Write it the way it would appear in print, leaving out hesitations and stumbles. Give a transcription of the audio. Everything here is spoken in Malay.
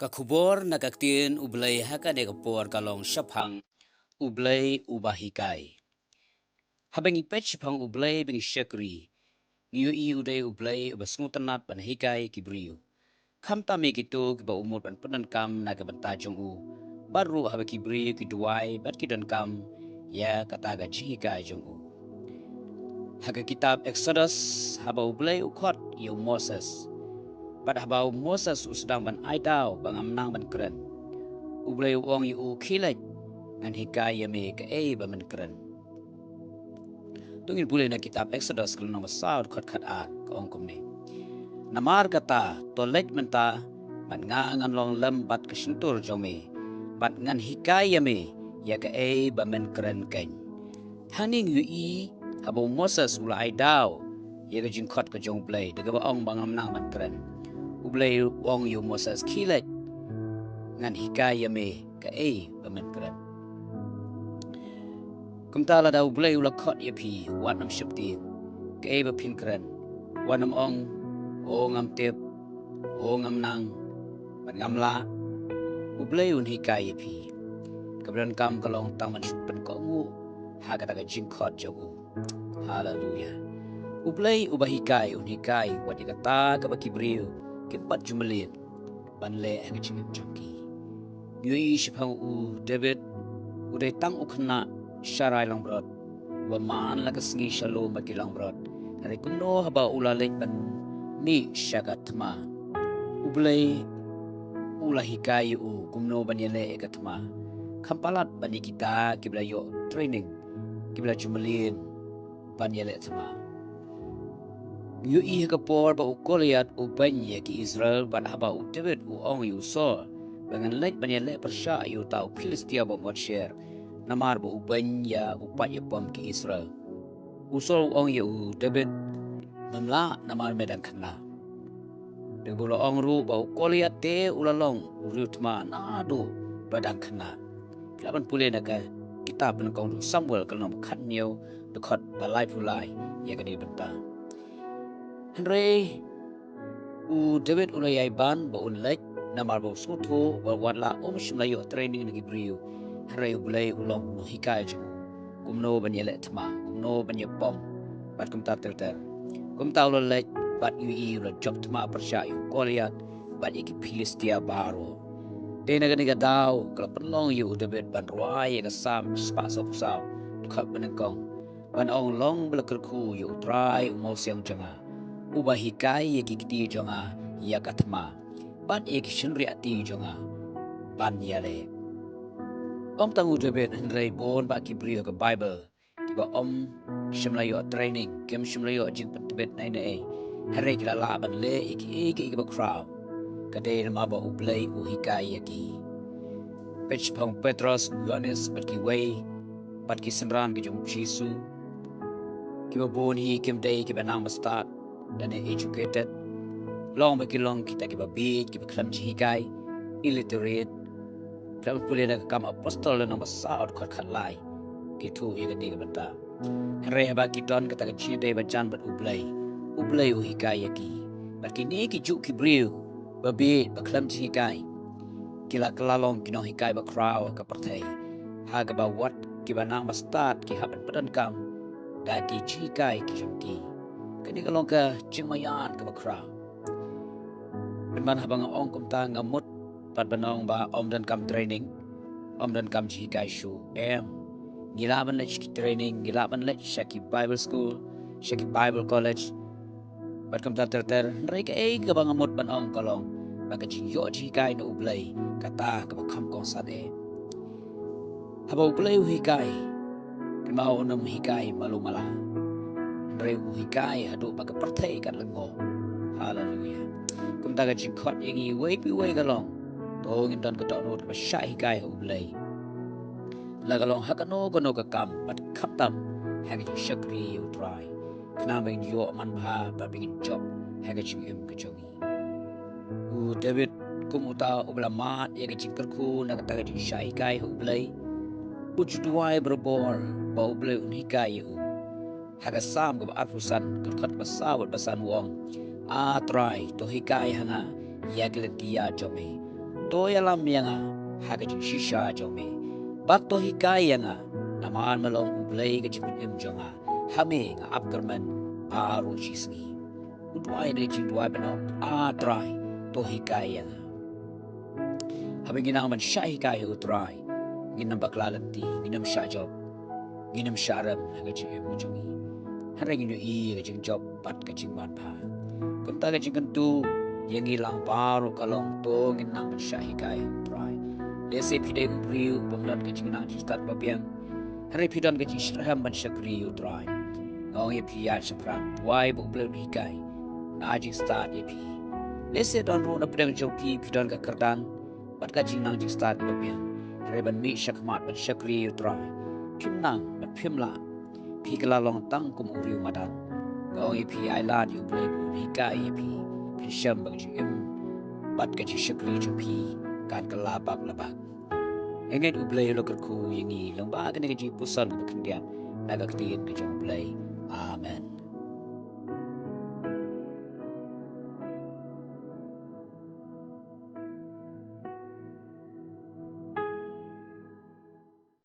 Kakubor nagaktin ublay haka de kapor kalong syapang ublay ubah hikai. Habang ipet syapang ublay bing syakri. Niyo i uday ublay ubasngutanat pan hikai kibriyo. Kam tami gitu kiba umur pan penan kam nagabantajong u. Baru haba kibriyo kiduay bat kidan kam ya kataga hikai jong u. Haga kitab Exodus haba ublay ukot yu Moses. Bat haba Moses usdang ban aidaw bang amnang ban keren. Ublay uong yu kilaj ngan hikai yame ka ba man keren. Tungin bulay na kitab Exodus kalau nama saud kot kat a kaong kumni. Namar kata tolej menta man nga ngan long lem bat kesentur jome bat ngan hikai yame ya ka ba man keren ken. Haning yu i habo Moses ulai daw ya ka jingkot ka jong Blei daga ba ong bangam nang man keren. Ublay uong yu Moses kilaj ngan hikai yame ka ba man keren. Kumtala daw Blei ulakot yapi wanam syupti ka ba pin keren. Wanam ong o ngam tip o ngam nang man ngam la Ublay un hikai yapi. Kabran kam kalong taman syupen ko ngu haga taga jingkot jogu. Hallelujah. Ublay ubah hikai un hikai wat ikata ka bakibriu kipat jumalin banle haga jingip jongki. Yui syapang u David uday tang ukna syarai lang brot wa maan la kasingi shalom bagi lang brot hari kuno haba ulalek ban ni syagatma ublay ulah hikai u kumno ban yele egatma kampalat bani kita kibla yo training kibla jumalin ban yele tma yu i kapor ba ukoliat u banye ki Israel ban haba u David u ong yu so bangan lek ban yele persya yu tau Filistia ba mot share namar bu ubanya upat ya pom ki Israel. Usol ong ya David memla namar medan kena. De bula ong ru bau koliat te ulalong rutma nado badan kena. Laban pule naga kita penekong Samuel kalau nak katnyo dekat balai pulai ya kadi benta. Henry David ulai ban bau unlek namar bau sutu bau wadla shimlayo training nagi brio. Henry ulai ulong hikai ju. Kumno banyele tma, kumno banyepom, bat kumta terter. Kumta ulolek bat ui ula job tma persya yu koliat bat iki Filistia baru. Dena gani daw kalau penlong yu David ban ruai ka sam spa saw dekat benengkong. Ban ong long belakerku yu try umol siang janga. Ubah hikai ya kiti janga ya katma. Ban iki shinri ati janga. Ban yale. Om tangu David Henry bon ba kibrio ke Bible. Kiba om shimlayo training kem shimlayo jing David nai nai. Henry kila laban le iki ba crowd. Kadai nama ba ublay u hikai yaki. Pech pang Petros Yohanes bat ki way bat ki senran ki jong Jesu. Kiba bon hi kem day kiba nang start dan educated. Long ba kilong kita kiba big kiba klam hikai illiterate. Dapat boleh nak kam apostol dan nama saud kot khalai gitu ia gede benda hare ba kiton kata kecil dai bacan bat ublay hikai yaki baki ni ki juk ki briu babi baklam hikai kila kelalong kino hikai ba crowd ka pertai ha ga ba wat ki ba nang start ki haban badan kam da ki hikai ki jumki kini kalong ka jingmayan ka ba crowd man habang ong kum ta ngamut pat banong ba om dan kam training om dan kam hikai show gilaban lech training gilaban lech shaki Bible school shaki Bible college bat kam ta ter reka ka bang amot ban ong kalong baka yo hikai no ublay kata ka kam kong sade haba ublay hikai kimao nam hikai malumala re hikai hadu baka pertai kan lengo hallelujah kum ta ga jingkot yangi way kalong tong dan ka taw ba sha hikai ublay la kalong hakano kono ka kam pat kaptam hagi shakri you try kana bang yo man ba bing job hagi chim ka chogi u David kum uta ubla mat ya ga jingkar ku na ka ta ga sha hikai ublay uj duai berbor ba ublay un hikai u haga sam ka afusan ka khat basawat basan wong a try to hikai hanga ya gletia jomi to yalam yanga hagaji shisha jome bato hikai yanga naman malong Blei gajibin jonga hame nga upkerman aro chisni udwai de jindwai bana try to hikai yanga habing ginang man sya hikai utrai ginam baklalanti ginam sya job ginam syaram hagaji mujongi harang inu I gajing job pat gajing man pa kunta gajing kentu yang hilang paru kalong to ginang man sya hikai utrai lese pide ubriu pemlan gajing nang jistat babiang hari pidan gajing syraham man syakri utrai ngong ye piyat syapran wai bu belum hikai na jing start ye pi lese don ru na pedang joki pidan ka kerdan pat gajing nang jing start babiang hari ban mi syakmat ban syakri utrai kim nang ban pimla pi kalalong tang kum uriu madan ngong ye pi ailan yu Blei bu hikai ye pi syam bang jing bat gaji syakri jupi kan kelabak labak engen Blei lo kerku yangi lomba kan gaji pusan kendian naga kedin ke Blei amen